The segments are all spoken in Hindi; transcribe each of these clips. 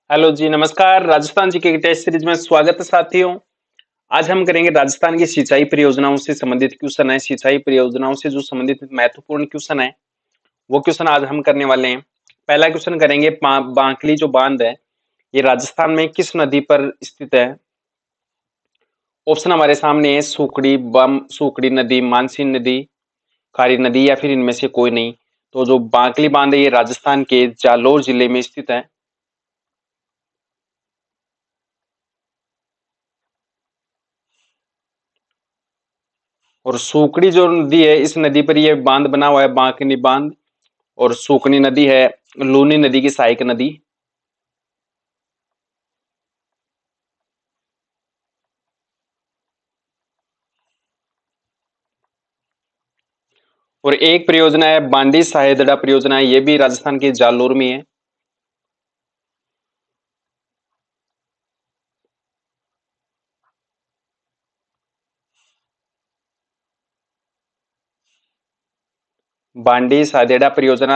हेलो जी, नमस्कार। राजस्थान जी के टेस्ट सीरीज में स्वागत है साथियों। आज हम करेंगे राजस्थान की सिंचाई परियोजनाओं से संबंधित क्वेश्चन है। सिंचाई परियोजनाओं से जो संबंधित महत्वपूर्ण क्वेश्चन है वो क्वेश्चन आज हम करने वाले हैं। पहला क्वेश्चन करेंगे, बांकली जो बांध है ये राजस्थान में किस नदी पर स्थित है? ऑप्शन हमारे सामने है, सुकड़ी नदी, मानसी नदी, खारी नदी या फिर इनमें से कोई नहीं। तो जो बांकली बांध है ये राजस्थान के जालोर जिले में स्थित है। और सूकड़ी जो नदी है इस नदी पर यह बांध बना हुआ है, बांकनी बांध। और सूकनी नदी है लूनी नदी की सहायक नदी। और एक परियोजना है बांडी सहायदड़ा परियोजना है, ये भी राजस्थान के जालोर में है। बांडी सहायदड़ा परियोजना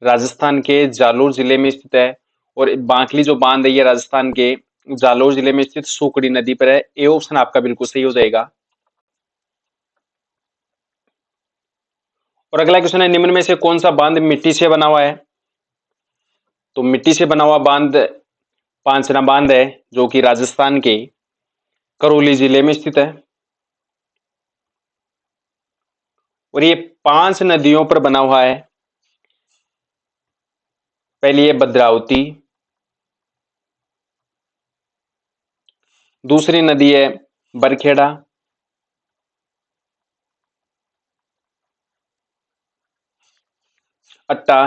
राजस्थान के जालोर जिले में स्थित है। और बांकली जो बांध है ये राजस्थान के जालोर जिले में स्थित सूकड़ी नदी पर है। ये ऑप्शन आपका बिल्कुल सही हो जाएगा। और अगला क्वेश्चन है, निम्न में से कौन सा बांध मिट्टी से बना हुआ है? तो मिट्टी से बना हुआ बांध पांचना बांध है जो कि राजस्थान के करौली जिले में स्थित है। और ये 5 नदियों पर बना हुआ है। पहली है भद्रावती, दूसरी नदी है बरखेड़ा, अट्टा,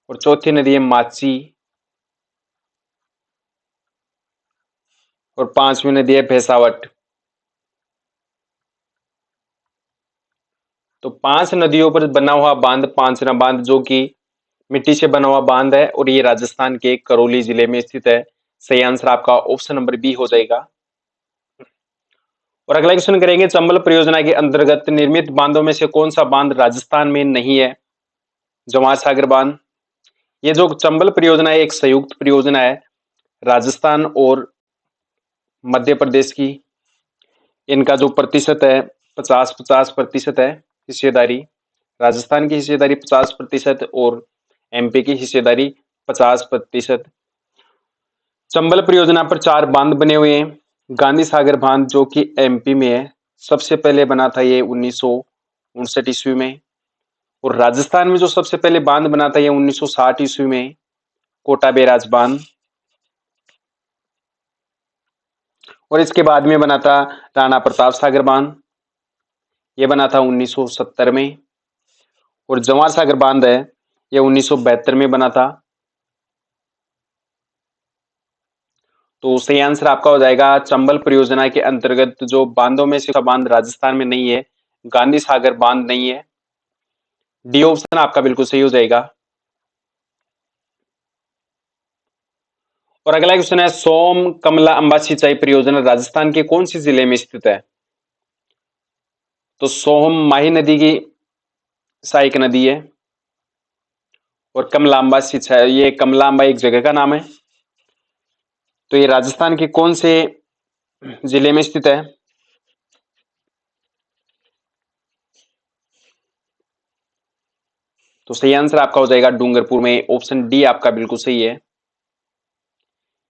और चौथी नदी है माची, और पांचवी नदी है भैसावट। तो 5 नदियों पर बना हुआ बांध पांचना बांध जो कि मिट्टी से बना हुआ बांध है और ये राजस्थान के करौली जिले में स्थित है। सही आंसर आपका ऑप्शन नंबर बी हो जाएगा। और अगला क्वेश्चन करेंगे, चंबल परियोजना के अंतर्गत निर्मित बांधों में से कौन सा बांध राजस्थान में नहीं है? जवाहर सागर बांध। ये जो चंबल परियोजना है एक संयुक्त परियोजना है राजस्थान और मध्य प्रदेश की। इनका जो प्रतिशत है 50-50% है हिस्सेदारी। राजस्थान की हिस्सेदारी 50% और एमपी की हिस्सेदारी 50%। चंबल परियोजना पर 4 बांध बने हुए हैं। गांधी सागर बांध जो कि एमपी में है, सबसे पहले बना था ये 1959 ईस्वी में। और राजस्थान में जो सबसे पहले बांध बना था ये 1960 ईस्वी में, कोटा बैराज बांध। और इसके बाद में बना था राणा प्रताप सागर बांध, ये बना था 1970 में। और जवाहर सागर बांध है ये 1972 में बना था। तो सही आंसर आपका हो जाएगा, चंबल परियोजना के अंतर्गत जो बांधों में से बांध राजस्थान में नहीं है, गांधी सागर बांध नहीं है। डी ऑप्शन आपका बिल्कुल सही हो जाएगा। और अगला क्वेश्चन है, सोम कमला अंबा सिंचाई परियोजना राजस्थान के कौन से जिले में स्थित है? तो सोहम माही नदी की सहायक नदी है। और कमलांबा सिंचाई, ये कमलांबा एक जगह का नाम है। तो ये राजस्थान के कौन से जिले में स्थित है? तो सही आंसर आपका हो जाएगा डूंगरपुर में। ऑप्शन डी आपका बिल्कुल सही है।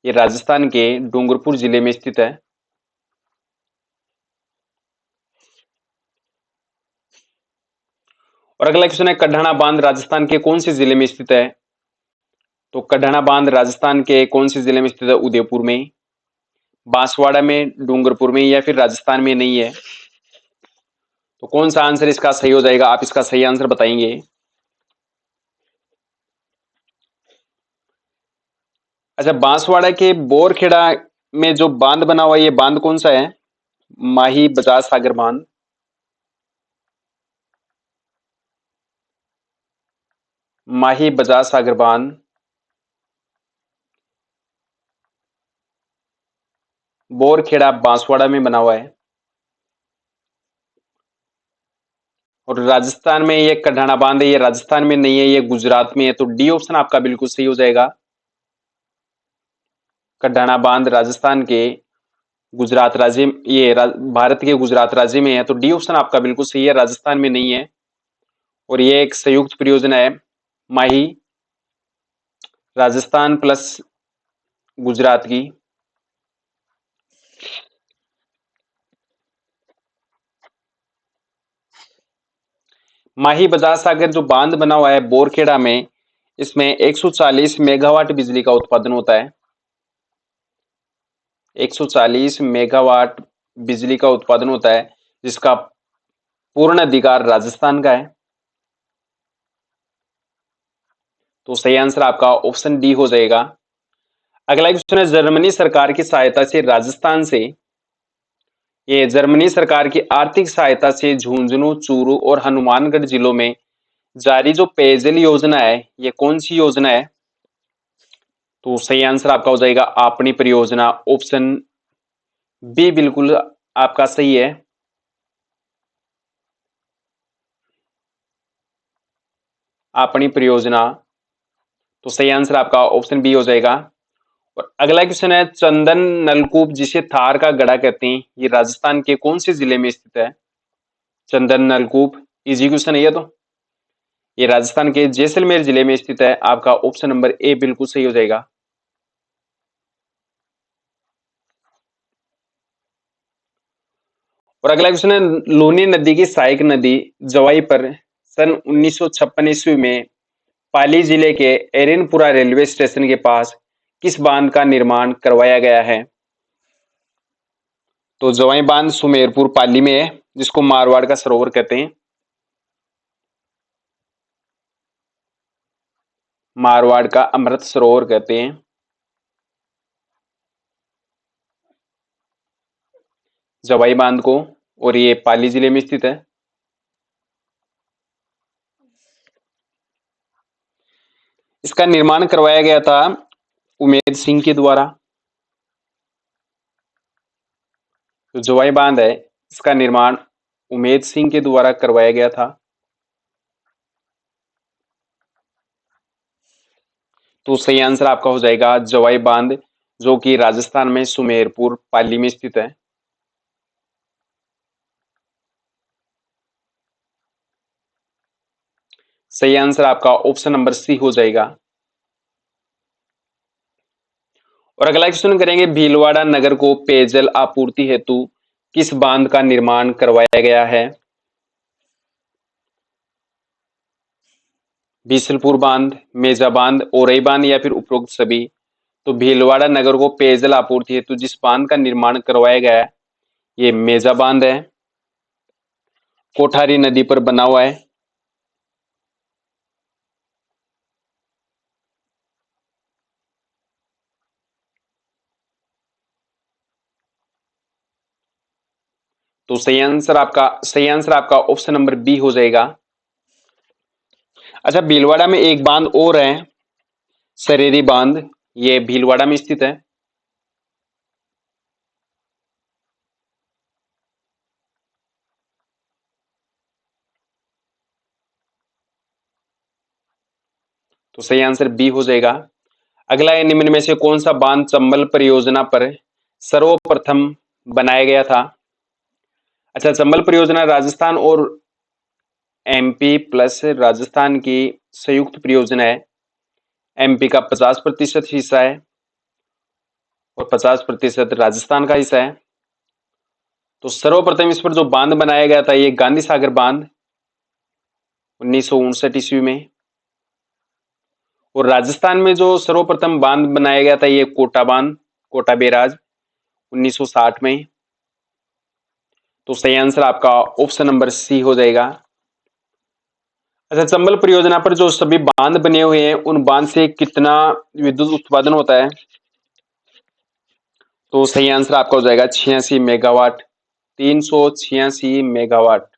ये राजस्थान के डूंगरपुर जिले में स्थित है। और अगला क्वेश्चन है, कढ़ाना बांध राजस्थान के कौन से जिले में स्थित है? तो कढ़ाना बांध राजस्थान के कौन से जिले में स्थित है? उदयपुर में, बांसवाड़ा में, डूंगरपुर में, या फिर राजस्थान में नहीं है? तो कौन सा आंसर इसका सही हो जाएगा? आप इसका सही आंसर बताएंगे। अच्छा, बांसवाड़ा के बोरखेड़ा में जो बांध बना हुआ है ये बांध कौन सा है? माही बजाज सागर बांध, माही बजाज सागर बांध, बोरखेड़ा बांसवाड़ा में बना हुआ है। और राजस्थान में ये कढ़ाना बांध है, ये राजस्थान में नहीं है, ये गुजरात में है। तो डी ऑप्शन आपका बिल्कुल सही हो जाएगा। कढ़ाना बांध राजस्थान के गुजरात राज्य, भारत के गुजरात राज्य में है। तो डी ऑप्शन आपका बिल्कुल सही है, राजस्थान में नहीं है। और ये एक संयुक्त परियोजना है, माही राजस्थान प्लस गुजरात की। माही बजाज सागर जो बांध बना हुआ है बोरखेड़ा में, इसमें 140 मेगावाट बिजली का उत्पादन होता है। 140 मेगावाट बिजली का उत्पादन होता है, जिसका पूर्ण अधिकार राजस्थान का है। तो सही आंसर आपका ऑप्शन डी हो जाएगा। अगला क्वेश्चन है, जर्मनी सरकार की सहायता से राजस्थान से, ये जर्मनी सरकार की आर्थिक सहायता से झुंझुनू, चूरू और हनुमानगढ़ जिलों में जारी जो पेयजल योजना है, ये कौन सी योजना है? तो सही आंसर आपका हो जाएगा आपनी परियोजना, ऑप्शन बी बिल्कुल आपका सही है। आपनी परियोजना, तो सही आंसर आपका ऑप्शन बी हो जाएगा। और अगला क्वेश्चन है, चंदन नलकूप जिसे थार का गढ़ा कहते हैं, ये राजस्थान के कौन से जिले में स्थित है? चंदन नलकूप, इजी क्वेश्चन है ये तो। ये राजस्थान के जैसलमेर जिले में स्थित है। आपका ऑप्शन नंबर ए बिल्कुल सही हो जाएगा। और अगला क्वेश्चन है, लूनी नदी की सहायक नदी जवाई पर सन 1956 ईस्वी में पाली जिले के एरनपुरा रेलवे स्टेशन के पास किस बांध का निर्माण करवाया गया है? तो जवाई बांध सुमेरपुर पाली में है, जिसको मारवाड़ का सरोवर कहते हैं। मारवाड़ का अमृत सरोवर कहते हैं जवाई बांध को, और ये पाली जिले में स्थित है। इसका निर्माण करवाया गया था उमेद सिंह के द्वारा। तो जवाई बांध है, इसका निर्माण उमेद सिंह के द्वारा करवाया गया था। तो सही आंसर आपका हो जाएगा जवाई बांध, जो कि राजस्थान में सुमेरपुर पाली में स्थित है। सही आंसर आपका ऑप्शन नंबर सी हो जाएगा। और अगला क्वेश्चन करेंगे, भीलवाड़ा नगर को पेयजल आपूर्ति हेतु किस बांध का निर्माण करवाया गया है? बीसलपुर बांध, मेजा बांध, ओरई बांध या फिर उपरोक्त सभी? तो भीलवाड़ा नगर को पेयजल आपूर्ति हेतु जिस बांध का निर्माण करवाया गया है, ये मेजा बांध है, कोठारी नदी पर बना हुआ है। तो सही आंसर आपका ऑप्शन नंबर बी हो जाएगा। अच्छा, भीलवाड़ा में एक बांध और है, सरेरी बांध, ये भीलवाड़ा में स्थित है। तो सही आंसर बी हो जाएगा। अगला है, निम्न में से कौन सा बांध चंबल परियोजना पर सर्वप्रथम बनाया गया था? अच्छा, चंबल परियोजना राजस्थान और एमपी प्लस राजस्थान की संयुक्त परियोजना है। एमपी का 50% हिस्सा है और 50% राजस्थान का हिस्सा है। तो सर्वप्रथम इस पर जो बांध बनाया गया था, ये गांधी सागर बांध 1959 ईस्वी में। और राजस्थान में जो सर्वप्रथम बांध बनाया गया था, ये कोटा बांध, कोटा बैराज 1960 में। तो सही आंसर आपका ऑप्शन नंबर सी हो जाएगा। अच्छा, चंबल परियोजना पर जो सभी बांध बने हुए हैं, उन बांध से कितना विद्युत उत्पादन होता है? तो सही आंसर आपका हो जाएगा 86 मेगावाट, 386 मेगावाट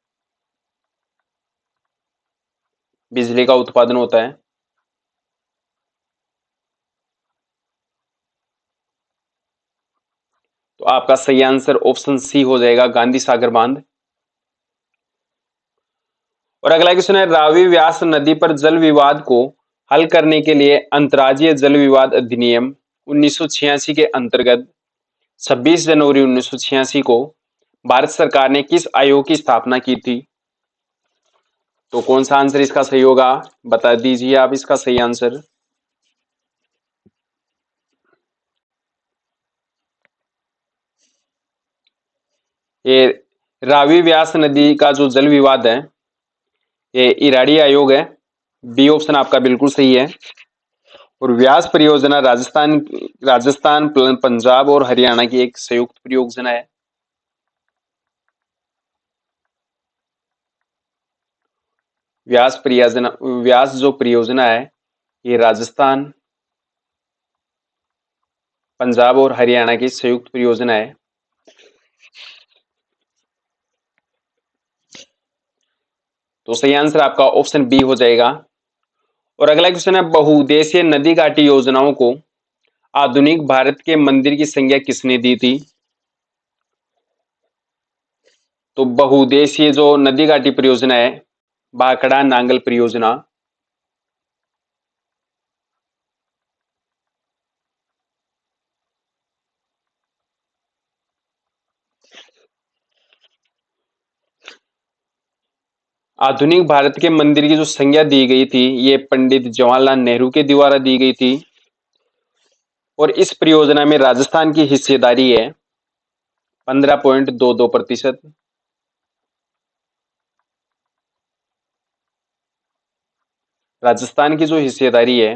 बिजली का उत्पादन होता है। तो आपका सही आंसर ऑप्शन सी हो जाएगा, गांधी सागर बांध। और अगला क्वेश्चन है, रावी व्यास नदी पर जल विवाद को हल करने के लिए अंतर्राज्यीय जल विवाद अधिनियम 1986 के अंतर्गत 26 जनवरी 1986 को भारत सरकार ने किस आयोग की स्थापना की थी? तो कौन सा आंसर इसका सही होगा, बता दीजिए आप इसका सही आंसर। ये रावी व्यास नदी का जो जल विवाद है, ये इराडी आयोग है। बी ऑप्शन आपका बिल्कुल सही है। और व्यास परियोजना राजस्थान, पंजाब और हरियाणा की एक संयुक्त परियोजना है। व्यास जो परियोजना है, ये राजस्थान, पंजाब और हरियाणा की संयुक्त परियोजना है। तो सही आंसर आपका ऑप्शन बी हो जाएगा। और अगला क्वेश्चन है, बहुउद्देशीय नदी घाटी योजनाओं को आधुनिक भारत के मंदिर की संज्ञा किसने दी थी? तो बहुउद्देशीय जो नदी घाटी परियोजना है, भाखड़ा नांगल परियोजना, आधुनिक भारत के मंदिर की जो संज्ञा दी गई थी, ये पंडित जवाहरलाल नेहरू के द्वारा दी गई थी। और इस परियोजना में राजस्थान की हिस्सेदारी है 15.22%। राजस्थान की जो हिस्सेदारी है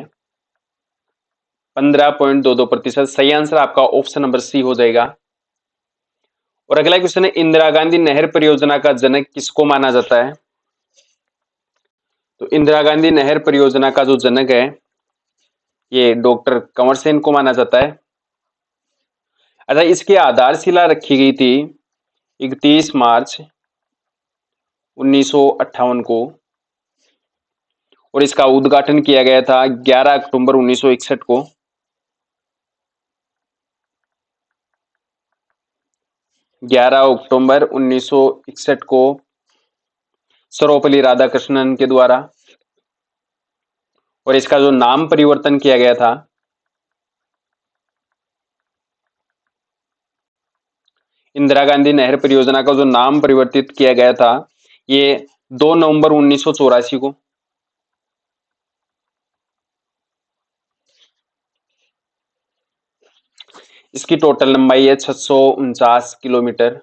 15.22%। सही आंसर आपका ऑप्शन नंबर सी हो जाएगा। और अगला क्वेश्चन है, इंदिरा गांधी नहर परियोजना का जनक किसको माना जाता है? तो इंदिरा गांधी नहर परियोजना का जो जनक है, ये डॉक्टर कंवर सेन को माना जाता है। अच्छा, इसकी आधारशिला रखी गई थी 31 मार्च 1958 को, और इसका उद्घाटन किया गया था 11 अक्टूबर 1961 को। 11 अक्टूबर 1961 को सर्वपल्ली राधाकृष्णन के द्वारा। और इसका जो नाम परिवर्तन किया गया था, इंदिरा गांधी नहर परियोजना का जो नाम परिवर्तित किया गया था, ये 2 नवंबर 1984 को। इसकी टोटल लंबाई है 649 किलोमीटर।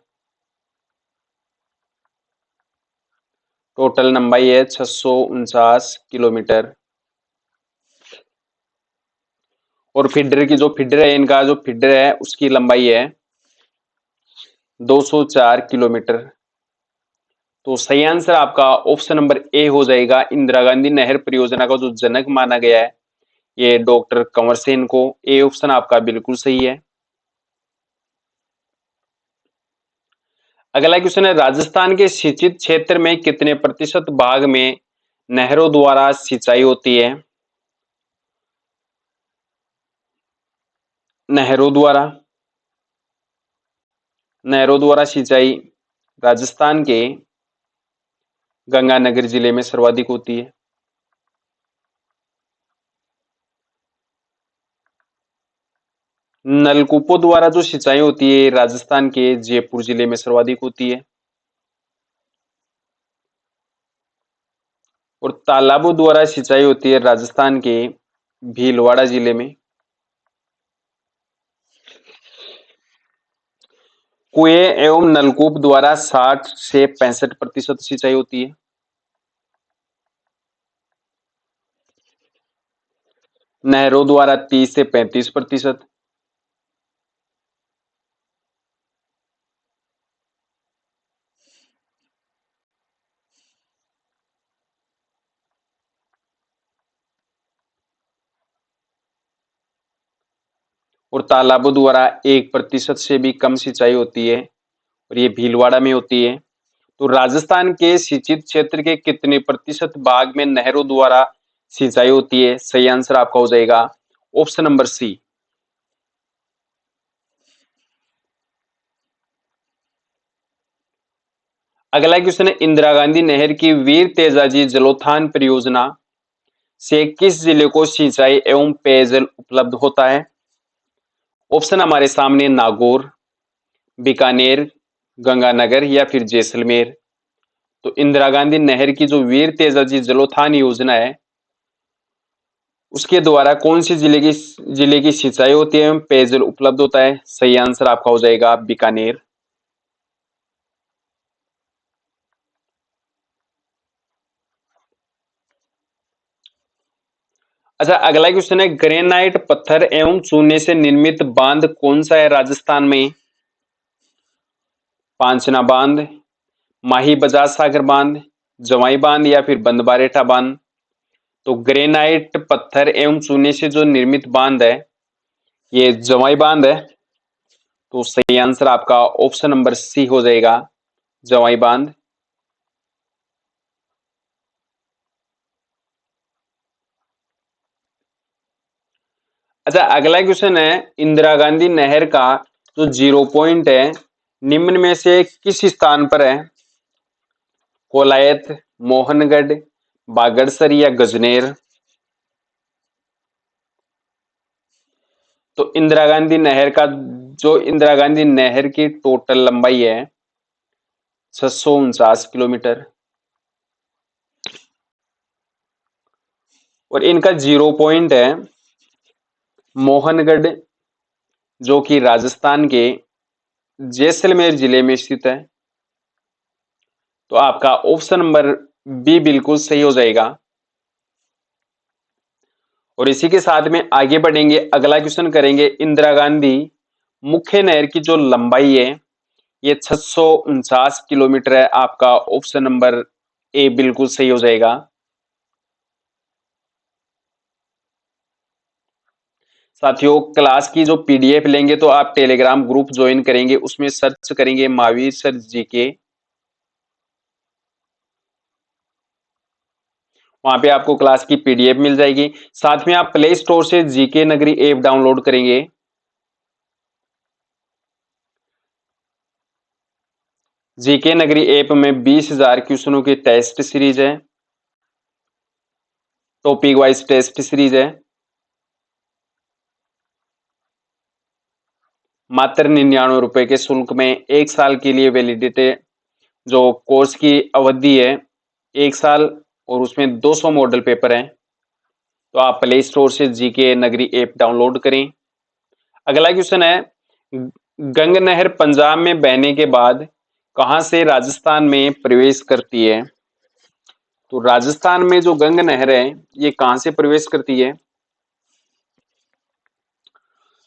टोटल लंबाई है 649 किलोमीटर। और फीडर है, इनका जो फीडर है उसकी लंबाई है 204 किलोमीटर। तो सही आंसर आपका ऑप्शन नंबर ए हो जाएगा। इंदिरा गांधी नहर परियोजना का जो जनक माना गया है, ये डॉक्टर कंवर सेन को। ए ऑप्शन आपका बिल्कुल सही है। अगला क्वेश्चन है, राजस्थान के सिंचित क्षेत्र में कितने प्रतिशत भाग में नहरों द्वारा सिंचाई होती है? नहरों द्वारा सिंचाई राजस्थान के गंगानगर जिले में सर्वाधिक होती है। नलकूपों द्वारा जो सिंचाई होती है राजस्थान के जयपुर जिले में सर्वाधिक होती है। और तालाबों द्वारा सिंचाई होती है राजस्थान के भीलवाड़ा जिले में। कुएं एवं नलकूप द्वारा 60 से 65% सिंचाई होती है। नहरों द्वारा 30 से 35%। और तालाबों द्वारा 1% से भी कम सिंचाई होती है, और ये भीलवाड़ा में होती है। तो राजस्थान के सिंचित क्षेत्र के कितने प्रतिशत भाग में नहरों द्वारा सिंचाई होती है? सही आंसर आपका हो जाएगा ऑप्शन नंबर सी। अगला क्वेश्चन है, इंदिरा गांधी नहर की वीर तेजाजी जलोत्थान परियोजना से किस जिले को सिंचाई एवं पेयजल उपलब्ध होता है? ऑप्शन हमारे सामने नागौर, बीकानेर, गंगानगर या फिर जैसलमेर। तो इंदिरा गांधी नहर की जो वीर तेजाजी जलोत्थान योजना है उसके द्वारा कौन सी जिले की सिंचाई होती है एवं पेयजल उपलब्ध होता है? सही आंसर आपका हो जाएगा बीकानेर। अच्छा, अगला क्वेश्चन है, ग्रेनाइट पत्थर एवं चूने से निर्मित बांध कौन सा है राजस्थान में? पांचना बांध, माही बजाज सागर बांध, जवाई बांध या फिर बंदबारेठा बांध। तो ग्रेनाइट पत्थर एवं चूने से जो निर्मित बांध है ये जवाई बांध है। तो सही आंसर आपका ऑप्शन नंबर सी हो जाएगा, जवाई बांध। अच्छा, अगला क्वेश्चन है, इंदिरा गांधी नहर का जो जीरो पॉइंट है निम्न में से किस स्थान पर है? कोलायत, मोहनगढ़, बागड़सर या गजनेर। तो इंदिरा गांधी नहर की टोटल लंबाई है 649 किलोमीटर और इनका जीरो पॉइंट है मोहनगढ़, जो कि राजस्थान के जैसलमेर जिले में स्थित है। तो आपका ऑप्शन नंबर बी बिल्कुल सही हो जाएगा। और इसी के साथ में आगे बढ़ेंगे, अगला क्वेश्चन करेंगे, इंदिरा गांधी मुख्य नहर की जो लंबाई है ये 649 किलोमीटर है। आपका ऑप्शन नंबर ए बिल्कुल सही हो जाएगा। साथियों, क्लास की जो पीडीएफ लेंगे तो आप टेलीग्राम ग्रुप ज्वाइन करेंगे, उसमें सर्च करेंगे महावीर सर जीके, वहां पे आपको क्लास की पीडीएफ मिल जाएगी। साथ में आप प्ले स्टोर से जीके नगरी ऐप डाउनलोड करेंगे। जीके नगरी ऐप में 20,000 क्वेश्चनों की टेस्ट सीरीज है, टॉपिक वाइज टेस्ट सीरीज है। मात्र 99 रुपए के शुल्क में 1 साल के लिए वैलिडिटी, जो कोर्स की अवधि है 1 साल, और उसमें 200 मॉडल पेपर हैं। तो आप प्ले स्टोर से जीके नगरी ऐप डाउनलोड करें। अगला क्वेश्चन है, गंग नहर पंजाब में बहने के बाद कहां से राजस्थान में प्रवेश करती है? तो राजस्थान में जो गंग नहर है ये कहां से प्रवेश करती है?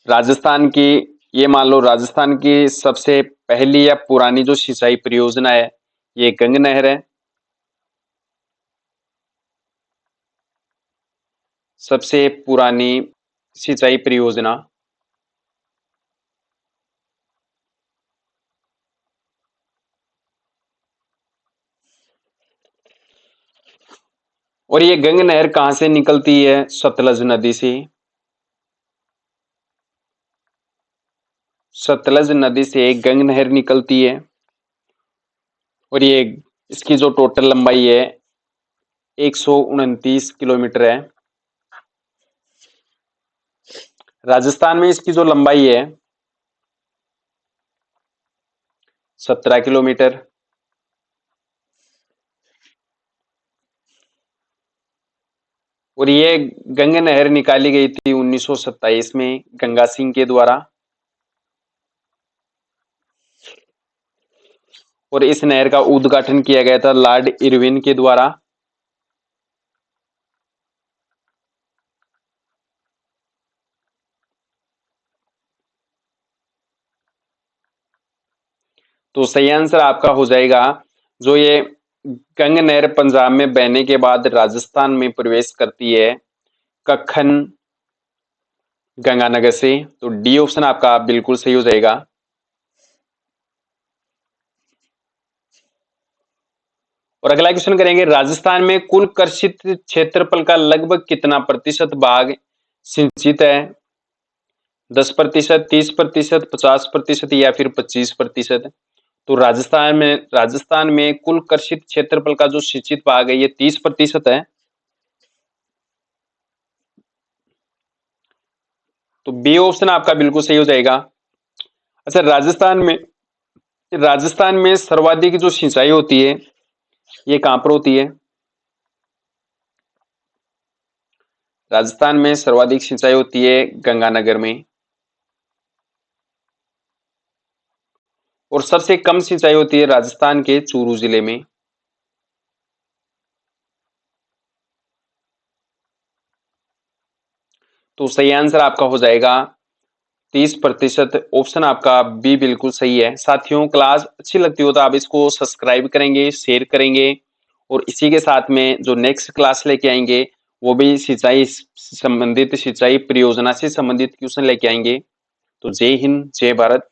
राजस्थान की, ये मान लो राजस्थान की सबसे पहली या पुरानी जो सिंचाई परियोजना है ये गंग नहर है। सबसे पुरानी सिंचाई परियोजना। और ये गंग नहर कहां से निकलती है? सतलज नदी से। सतलज नदी से गंग नहर निकलती है और ये, इसकी जो टोटल लंबाई है 129 किलोमीटर है। राजस्थान में इसकी जो लंबाई है 17 किलोमीटर। और ये गंग नहर निकाली गई थी 1927 में गंगा सिंह के द्वारा। और इस नहर का उद्घाटन किया गया था लॉर्ड इरविन के द्वारा। तो सही आंसर आपका हो जाएगा, जो ये गंग नहर पंजाब में बहने के बाद राजस्थान में प्रवेश करती है कखन गंगानगर से। तो डी ऑप्शन आपका बिल्कुल सही हो जाएगा। और अगला क्वेश्चन करेंगे, राजस्थान में कुल कृषित क्षेत्रफल का लगभग कितना प्रतिशत भाग सिंचित है? 10%, 30%, 50% या फिर 25%। तो राजस्थान में कुल कृषित क्षेत्रफल का जो सिंचित भाग है ये 30% है। तो बी ऑप्शन आपका बिल्कुल सही हो जाएगा। अच्छा, राजस्थान में सर्वाधिक जो सिंचाई होती है ये कहां पर होती है? राजस्थान में सर्वाधिक सिंचाई होती है गंगानगर में, और सबसे कम सिंचाई होती है राजस्थान के चूरू जिले में। तो सही आंसर आपका हो जाएगा 30%। ऑप्शन आपका बी बिल्कुल सही है। साथियों, क्लास अच्छी लगती हो तो आप इसको सब्सक्राइब करेंगे, शेयर करेंगे, और इसी के साथ में जो नेक्स्ट क्लास लेके आएंगे वो भी सिंचाई परियोजना से संबंधित क्वेश्चन लेके आएंगे। तो जय हिंद, जय भारत।